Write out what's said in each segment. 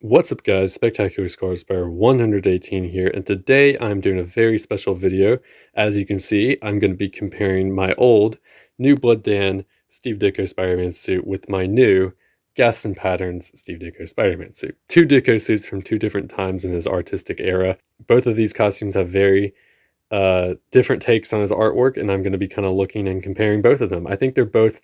What's up guys, Spectacular Scars Spire 118 here, and today I'm doing a very special video. As you can see, I'm going to be comparing my old Newblood Dan Steve Ditko Spider-Man suit with my new Gaston Patterns Steve Ditko Spider-Man suit. Two Ditko suits from two different times in his artistic era. Both of these costumes have very different takes on his artwork, and I'm going to be kind of looking and comparing both of them. I think they're both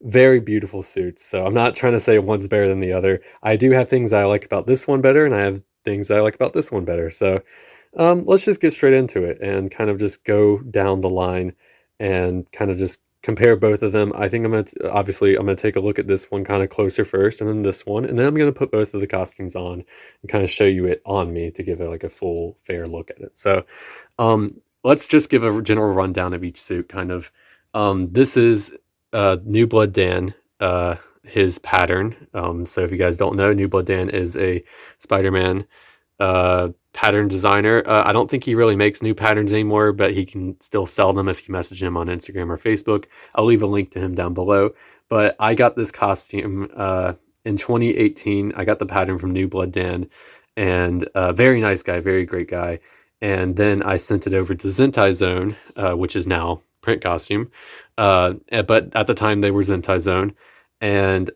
very beautiful suits, so I'm not trying to say one's better than the other. I do have things I like about this one better, and I have things I like about this one better. So let's just get straight into it and kind of just go down the line and kind of just compare both of them. I think I'm gonna take a look at this one kind of closer first, and then this one, and then I'm gonna put both of the costumes on and kind of show you it on me to give it like a full fair look at it. So let's just give a general rundown of each suit. Kind of this is Newblood Dan, his pattern. So if you guys don't know, Newblood Dan is a Spider-Man pattern designer. I don't think he really makes new patterns anymore, but he can still sell them if you message him on Instagram or Facebook. I'll leave a link to him down below. But I got this costume in 2018. I got the pattern from Newblood Dan, and very nice guy, very great guy. And then I sent it over to Zentai Zone, which is now print costume, but at the time they were Zentai Zone, and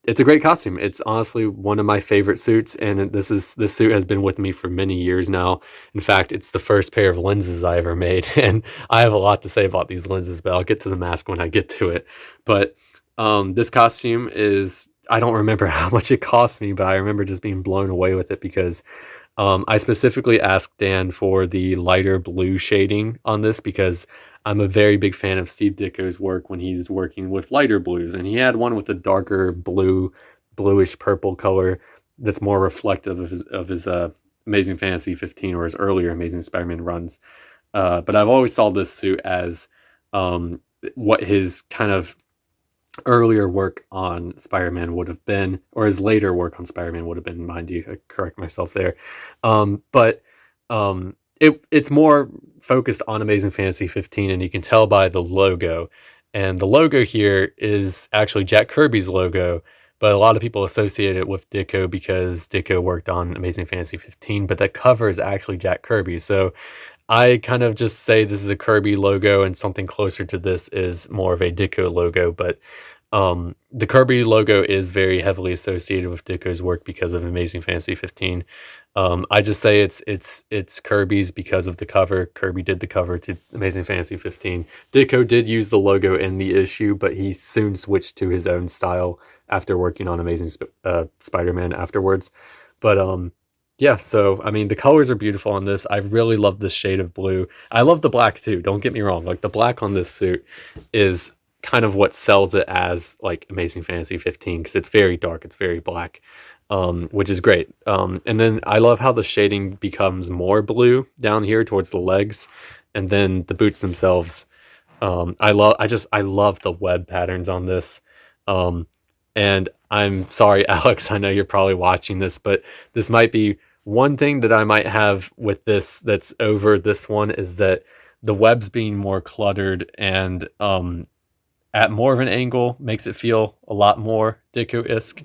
it's a great costume. It's honestly one of my favorite suits, and this suit has been with me for many years now. In fact, it's the first pair of lenses I ever made, and I have a lot to say about these lenses, but I'll get to the mask when I get to it. But this costume is, I don't remember how much it cost me, but I remember just being blown away with it because I specifically asked Dan for the lighter blue shading on this because I'm a very big fan of Steve Ditko's work when he's working with lighter blues, and he had one with a darker blue, bluish purple color that's more reflective of his Amazing Fantasy 15 or his earlier Amazing Spider-Man runs. But I've always saw this suit as what his kind of earlier work on Spider-Man would have been, or his later work on Spider-Man would have been, mind you, I correct myself there. It's more focused on Amazing Fantasy 15, and you can tell by the logo. And the logo here is actually Jack Kirby's logo, but a lot of people associate it with Ditko because Ditko worked on Amazing Fantasy 15, but that cover is actually Jack Kirby. So I kind of just say this is a Kirby logo, and something closer to this is more of a Ditko logo, but the Kirby logo is very heavily associated with Ditko's work because of Amazing Fantasy 15. I just say it's Kirby's because of the cover. Kirby did the cover to Amazing Fantasy 15. Ditko did use the logo in the issue, but he soon switched to his own style after working on Amazing Spider-Man afterwards. But yeah, so I mean the colors are beautiful on this. I really love this shade of blue. I love the black too, don't get me wrong. Like the black on this suit is kind of what sells it as like Amazing Fantasy 15 because it's very dark, it's very black, which is great. And then I love how the shading becomes more blue down here towards the legs, and then the boots themselves. I love the web patterns on this. And I'm sorry, Alex, I know you're probably watching this, but this might be one thing that I might have with this that's over this one is that the webs being more cluttered and at more of an angle makes it feel a lot more Ditko-esque.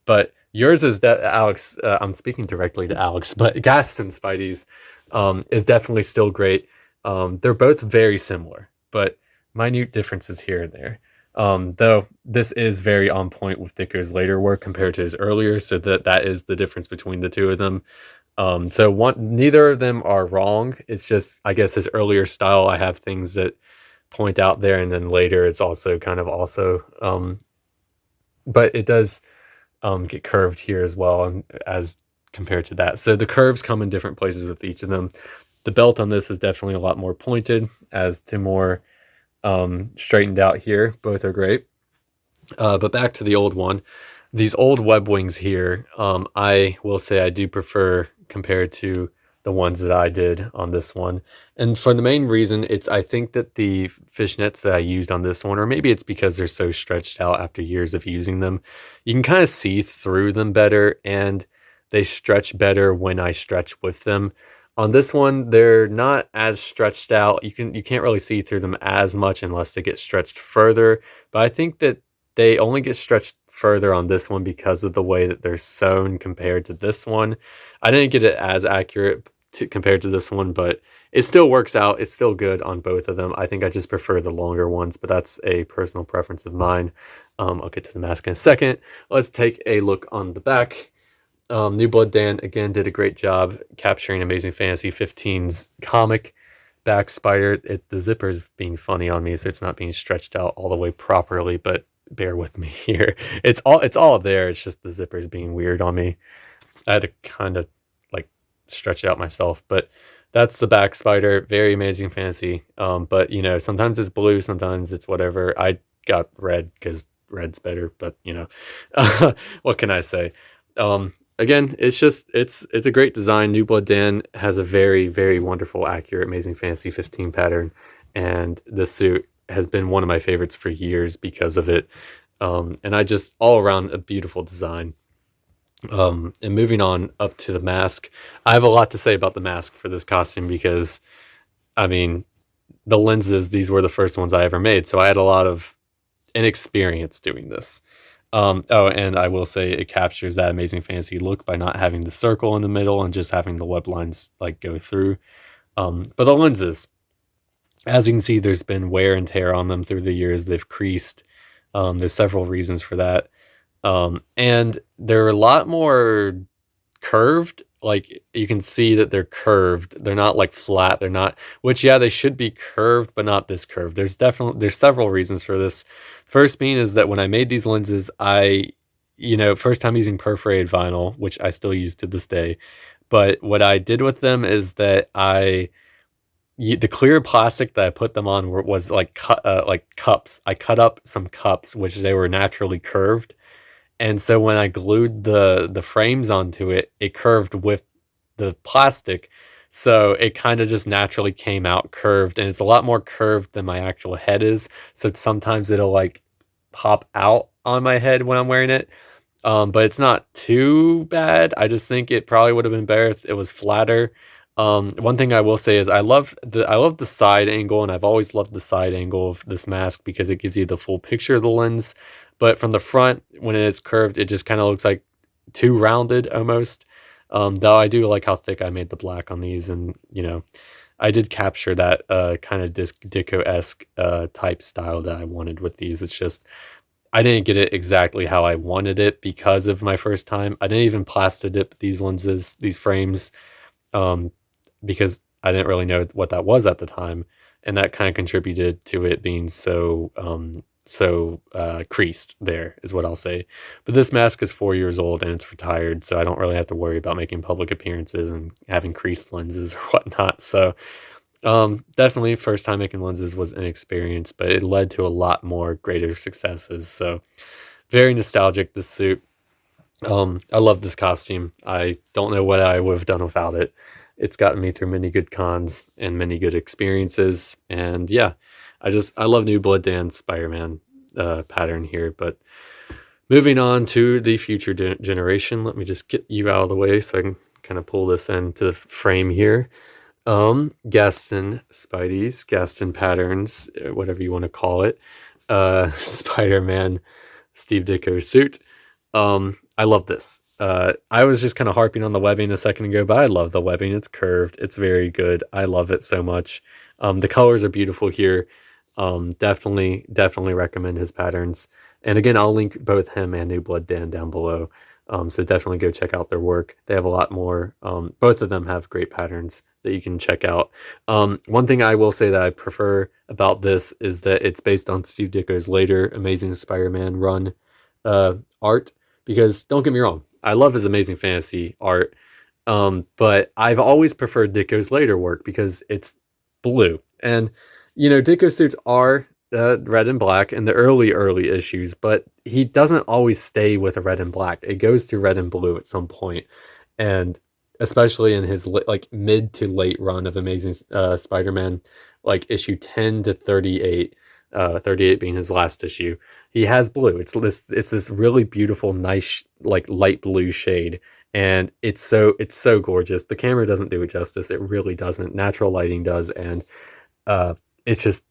But yours is that, Alex, I'm speaking directly to Alex, but Gaston Spidey's is definitely still great. They're both very similar, but minute differences here and there. Though this is very on point with Ditko's later work compared to his earlier, so that is the difference between the two of them. Neither of them are wrong. It's just, I guess, his earlier style, I have things that point out there, and then later it's also kind of but it does get curved here as well, and as compared to that. So the curves come in different places with each of them. The belt on this is definitely a lot more pointed as to more straightened out here. Both are great. But back to the old one. These old web wings here, I will say I do prefer compared to the ones that I did on this one. And for the main reason, I think that the fishnets that I used on this one, or maybe it's because they're so stretched out after years of using them, you can kind of see through them better, and they stretch better when I stretch with them. On this one, they're not as stretched out. You can't really see through them as much unless they get stretched further. But I think that they only get stretched further on this one because of the way that they're sewn compared to this one. I didn't get it as accurate compared to this one, but it still works out. It's still good on both of them. I think I just prefer the longer ones, but that's a personal preference of mine. I'll get to the mask in a second. Let's take a look on the back. Newblood Dan, again, did a great job capturing Amazing Fantasy 15's comic back spider. The zipper is being funny on me, so it's not being stretched out all the way properly, but bear with me here. It's all there. It's just the zipper is being weird on me. I had to kind of like stretch it out myself, but that's the back spider. Very Amazing Fantasy. But you know, sometimes it's blue, sometimes it's whatever. I got red because red's better, but you know, what can I say? Again, it's a great design. Newblood Dan has a very, very wonderful, accurate Amazing Fantasy 15 pattern, and this suit has been one of my favorites for years because of it. And I just all around a beautiful design. And moving on up to the mask, I have a lot to say about the mask for this costume because, I mean, the lenses, these were the first ones I ever made, so I had a lot of inexperience doing this. Oh, and I will say it captures that Amazing Fantasy look by not having the circle in the middle and just having the web lines like go through. But the lenses, as you can see, there's been wear and tear on them through the years. They've creased. There's several reasons for that. And they're a lot more curved. Like you can see that they're curved. They're not like flat. They're not, which yeah, they should be curved, but not this curved. There's several reasons for this. First being is that when I made these lenses, first time using perforated vinyl, which I still use to this day. But what I did with them is that the clear plastic that I put them on was like cups. I cut up some cups, which they were naturally curved. And so when I glued the frames onto it, it curved with the plastic. So it kind of just naturally came out curved, and it's a lot more curved than my actual head is. So sometimes it'll like pop out on my head when I'm wearing it. But it's not too bad. I just think it probably would have been better if it was flatter. One thing I will say is I love the side angle, and I've always loved the side angle of this mask because it gives you the full picture of the lens. But from the front, when it's curved, it just kind of looks like too rounded almost. Though I do like how thick I made the black on these, and you know, I did capture that kind of Ditko-esque type style that I wanted with these. It's just I didn't get it exactly how I wanted it because of my first time. I didn't even plasti dip these lenses, these frames, because I didn't really know what that was at the time, and that kind of contributed to it being so creased there is what I'll say. But this mask is 4 years old and it's retired, so I don't really have to worry about making public appearances and having creased lenses or whatnot. So definitely first time making lenses was an experience, but it led to a lot more greater successes. So very nostalgic, this suit. I love this costume. I don't know what I would have done without it. It's gotten me through many good cons and many good experiences. And yeah, I love Newblood Dan's Spider-Man pattern here. But moving on to the future generation, let me just get you out of the way so I can kind of pull this into the frame here. Gaston Patterns, whatever you want to call it, Spider-Man Steve Ditko suit. I love this. I was just kind of harping on the webbing a second ago, but I love the webbing. It's curved. It's very good. I love it so much. The colors are beautiful here. Definitely recommend his patterns. And again, I'll link both him and Newblood Dan down below. So definitely go check out their work. They have a lot more. Both of them have great patterns that you can check out. One thing I will say that I prefer about this is that it's based on Steve Ditko's later Amazing Spider-Man run art. Because don't get me wrong, I love his Amazing Fantasy art, but I've always preferred Ditko's later work because it's blue. And, you know, Ditko suits are red and black in the early issues, but he doesn't always stay with a red and black. It goes to red and blue at some point. And especially in his like mid to late run of Amazing Spider-Man, like issue 10 to 38, 38 being his last issue, he has blue. It's this really beautiful, nice, like light blue shade, and it's so gorgeous. The camera doesn't do it justice. It really doesn't. Natural lighting does, and it's just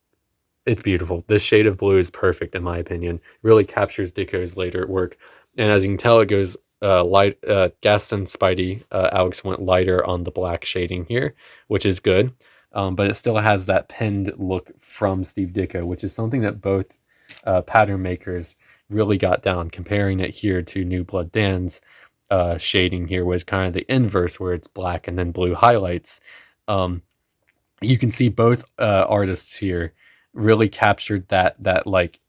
it's beautiful. This shade of blue is perfect in my opinion. Really captures Ditko's later work, and as you can tell, it goes light. Gaston Spidey Alex went lighter on the black shading here, which is good. But it still has that pinned look from Steve Ditko, which is something that both pattern makers really got down. Comparing it here to Newblood Dan's shading here was kind of the inverse, where it's black and then blue highlights. You can see both artists here really captured that like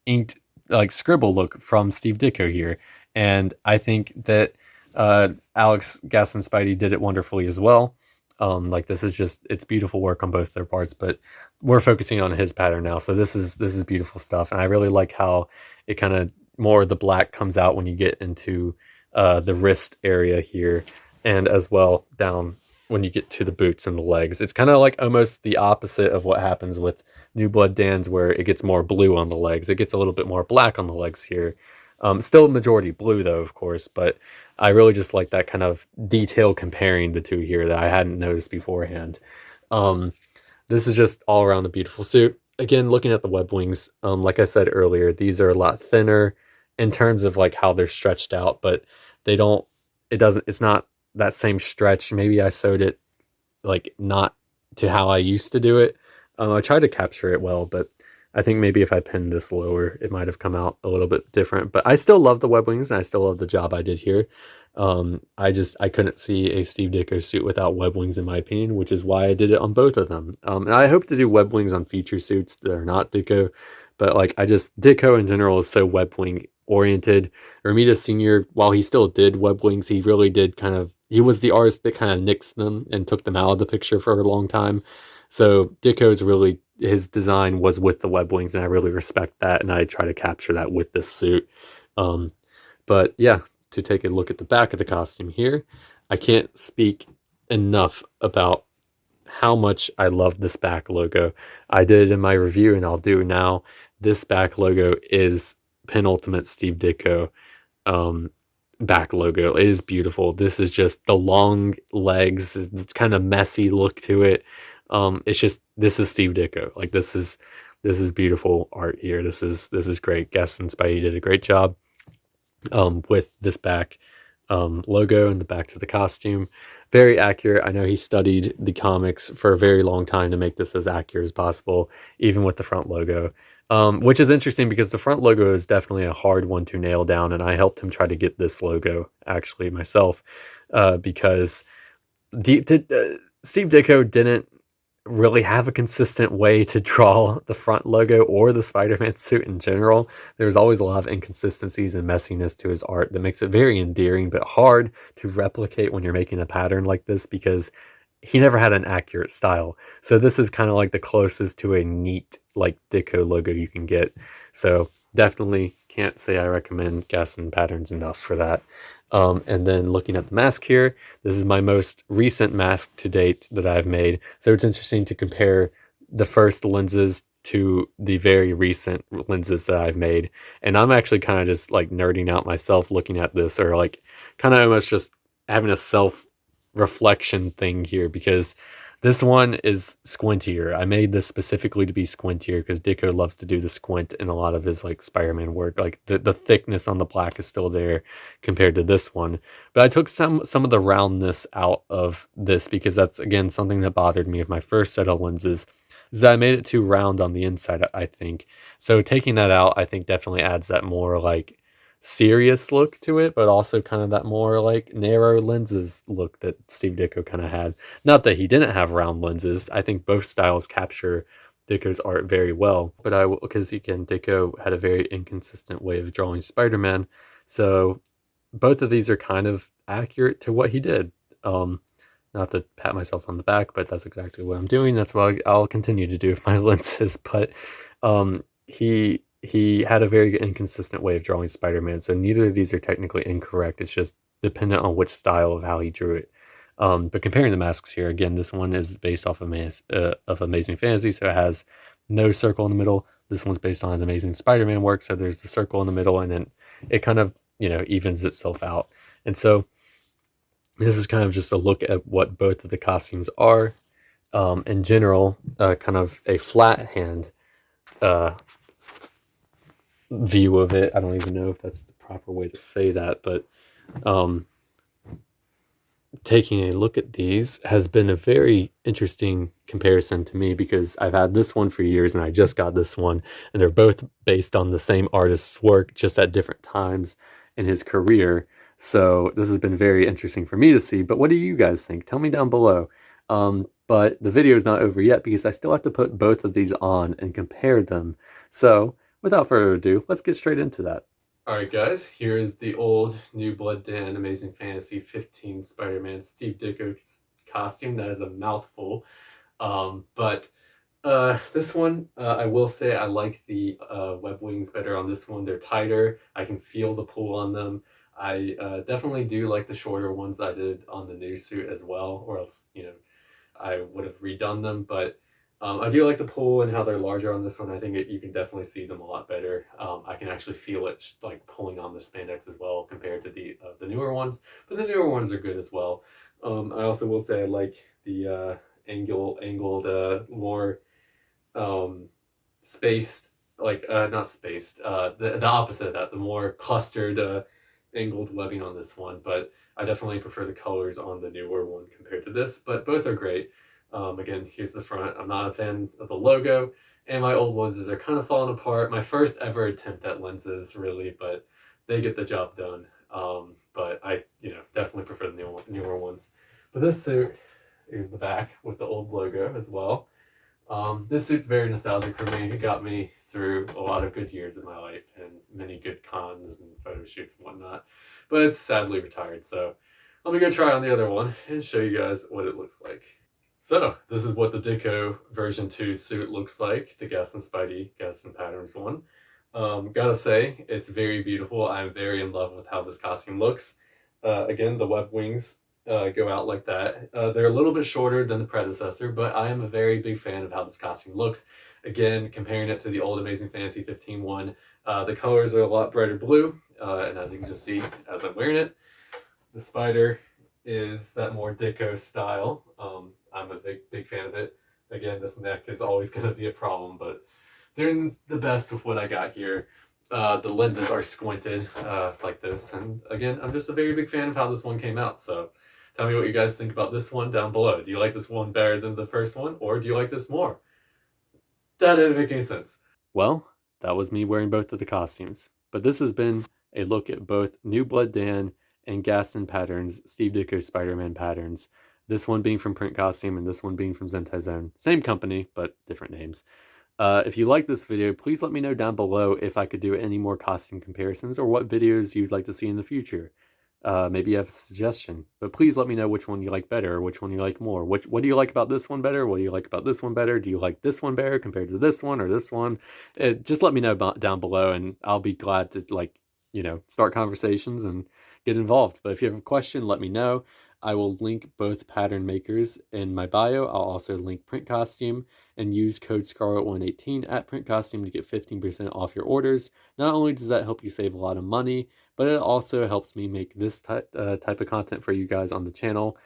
inked like scribble look from Steve Ditko here, and I think that Alex Gaston Spidey did it wonderfully as well. Like this is just, it's beautiful work on both their parts, but we're focusing on his pattern now. So this is beautiful stuff, and I really like how it kind of more of the black comes out when you get into the wrist area here, and as well down when you get to the boots and the legs. It's kind of like almost the opposite of what happens with Newblood Dan's, where it gets more blue on the legs. It gets a little bit more black on the legs here. Still majority blue though, of course, but I really just like that kind of detail comparing the two here that I hadn't noticed beforehand. This is just all around a beautiful suit. Again, looking at the web wings, like I said earlier, these are a lot thinner in terms of like how they're stretched out, but they don't, it's not that same stretch. Maybe I sewed it like not to how I used to do it. I tried to capture it well, but I think maybe if I pinned this lower, it might have come out a little bit different. But I still love the web wings, and I still love the job I did here. I couldn't see a Steve Ditko suit without web wings in my opinion, which is why I did it on both of them. And I hope to do web wings on feature suits that are not Ditko, but like Ditko in general is so web wing oriented. Ramita Sr., while he still did web wings, he really did he was the artist that kind of nixed them and took them out of the picture for a long time. So Ditko's really, his design was with the web wings, and I really respect that, and I try to capture that with this suit. But yeah, to take a look at the back of the costume here, I can't speak enough about how much I love this back logo. I did it in my review, and I'll do it now. This back logo is penultimate Steve Ditko back logo. It is beautiful. This is just the long legs, it's kind of messy look to it. It's just, this is Steve Ditko. Like this is beautiful art here. This is great. Gaston Spidey did a great job with this back logo and the back to the costume. Very accurate. I know he studied the comics for a very long time to make this as accurate as possible, even with the front logo. Which is interesting because the front logo is definitely a hard one to nail down, and I helped him try to get this logo actually myself, because Steve Ditko didn't really have a consistent way to draw the front logo or the Spider-Man suit in general. There's always a lot of inconsistencies and messiness to his art that makes it very endearing, but hard to replicate when you're making a pattern like this, because he never had an accurate style. So this is kind of like the closest to a neat like Ditko logo you can get. So definitely can't say I recommend Gaston Patterns enough for that. And then looking at the mask here, this is my most recent mask to date that I've made. So it's interesting to compare the first lenses to the very recent lenses that I've made. And I'm actually kind of just like nerding out myself looking at this, or like kind of almost just having a self reflection thing here, because this one is squintier. I made this specifically to be squintier because Ditko loves to do the squint in a lot of his like Spider-Man work. Like the thickness on the black is still there compared to this one. But I took some of the roundness out of this because that's, again, something that bothered me with my first set of lenses, is that I made it too round on the inside, I think. So taking that out, I think definitely adds that more like serious look to it, but also kind of that more like narrow lenses look that Steve Ditko kind of had. Not that he didn't have round lenses. I think both styles capture Ditko's art very well, but because again, Ditko had a very inconsistent way of drawing Spider-Man, so both of these are kind of accurate to what he did. Not to pat myself on the back, but that's exactly what I'm doing. That's what I'll continue to do with my lenses. But he had a very inconsistent way of drawing Spider-Man, so neither of these are technically incorrect. It's just dependent on which style of how he drew it. But comparing the masks here, again, this one is based off of Amazing Fantasy, so it has no circle in the middle. This one's based on his Amazing Spider-Man work, so there's the circle in the middle, and then it kind of, evens itself out. And so this is kind of just a look at what both of the costumes are. In general, kind of a flat hand view of it. I don't even know if that's the proper way to say that, but taking a look at these has been a very interesting comparison to me, because I've had this one for years and I just got this one, and they're both based on the same artist's work, just at different times in his career. So this has been very interesting for me to see. But what do you guys think? Tell me down below. But the video is not over yet, because I still have to put both of these on and compare them. So without further ado, let's get straight into that. Alright guys, here is the old Newblood Dan Amazing Fantasy 15 Spider-Man Steve Ditko's costume. That is a mouthful. But this one, I will say I like the web wings better on this one. They're tighter. I can feel the pull on them. I definitely do like the shorter ones I did on the new suit as well, or else, you know, I would have redone them. But I do like the pull and how they're larger on this one. I think you can definitely see them a lot better. I can actually feel it like pulling on the spandex as well compared to the newer ones. But the newer ones are good as well. I also will say I like the angled, more spaced, like not spaced. The opposite of that, the more clustered, angled webbing on this one. But I definitely prefer the colors on the newer one compared to this. But both are great. Again, here's the front. I'm not a fan of the logo, and my old lenses are kind of falling apart. My first ever attempt at lenses, really, but they get the job done. But I, definitely prefer the newer ones. But this suit, here's the back with the old logo as well. This suit's very nostalgic for me. It got me through a lot of good years in my life and many good cons and photo shoots and whatnot. But it's sadly retired, so let me go try on the other one and show you guys what it looks like. So, this is what the Ditko version 2 suit looks like, the Gaston Patterns one. Gotta say, it's very beautiful. I'm very in love with how this costume looks. Again, the web wings go out like that. They're a little bit shorter than the predecessor, but I am a very big fan of how this costume looks. Again, comparing it to the old Amazing Fantasy 15 one, the colors are a lot brighter blue, and as you can just see as I'm wearing it, the spider is that more Ditko style. I'm a big fan of it. Again, this neck is always going to be a problem, but doing the best with what I got here. The lenses are squinted like this, and again, I'm just a very big fan of how this one came out. So tell me what you guys think about this one down below. Do you like this one better than the first one, or do you like this more? That didn't make any sense. Well, that was me wearing both of the costumes, but this has been a look at both Newblood Dan and Gaston Patterns, Steve Ditko Spider-Man patterns. This one being from Print Costume and this one being from Zentai Zone. Same company, but different names. If you like this video, please let me know down below if I could do any more costume comparisons or what videos you'd like to see in the future. Maybe you have a suggestion, but please let me know which one you like better or which one you like more. What do you like about this one better? What do you like about this one better? Do you like this one better compared to this one or this one? Just let me know down below, and I'll be glad to start conversations and get involved. But if you have a question, let me know. I will link both pattern makers in my bio. I'll also link Print Costume, and use code Scarlet118 at Print Costume to get 15% off your orders. Not only does that help you save a lot of money, but it also helps me make this type of content for you guys on the channel.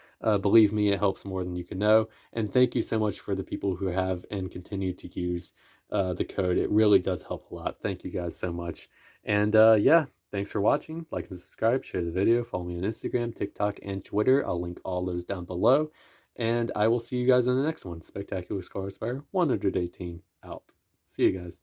Believe me, it helps more than you can know. And thank you so much for the people who have and continue to use the code. It really does help a lot. Thank you guys so much. And yeah. Thanks for watching. Like and subscribe, share the video, follow me on Instagram, TikTok, and Twitter. I'll link all those down below. And I will see you guys in the next one. Spectacular Scarlet Spire 118 out. See you guys.